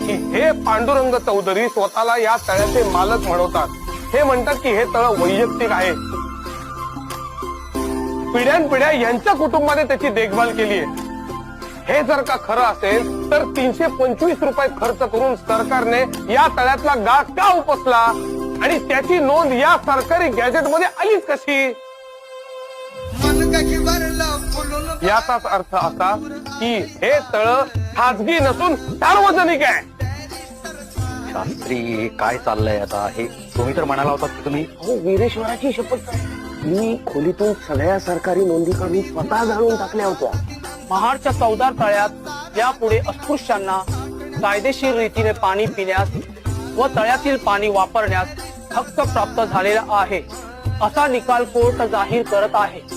की हे पांडुरंग चौधरी स्वतःला या तळ्याचे मालक म्हणवतात. हे म्हणतात की हे तळ वैयक्तिक आहे. पिढ्यानपिढ्या यांच्या कुटुंबाने त्याची देखभाल केली आहे. हे जर का खरं असेल तर 325 रुपये खर्च करून सरकारने या तळ्यातला गाळ का उपसला आणि त्याची नोंद या सरकारी गॅजेट मध्ये आलीच कशी? याचाच अर्थ असा की हे तळ खाजगी नसून सार्वजनिक आहे. शास्त्री काय चाललंय आता? हे तुम्ही तर म्हणाला होता की तुम्ही वीरेश्वराची शपथ मी खोलीतून सगळ्या सरकारी नोंदी काढून स्वतः जाणून टाकल्या होत्या. महाडच्या 14 तळ्यात यापुढे अस्पृश्यांना कायदेशीर रीतीने पाणी पिण्यास व तळ्यातील पाणी वापरण्यास हक्क प्राप्त झालेला आहे असा निकाल कोर्ट जाहीर करत आहे.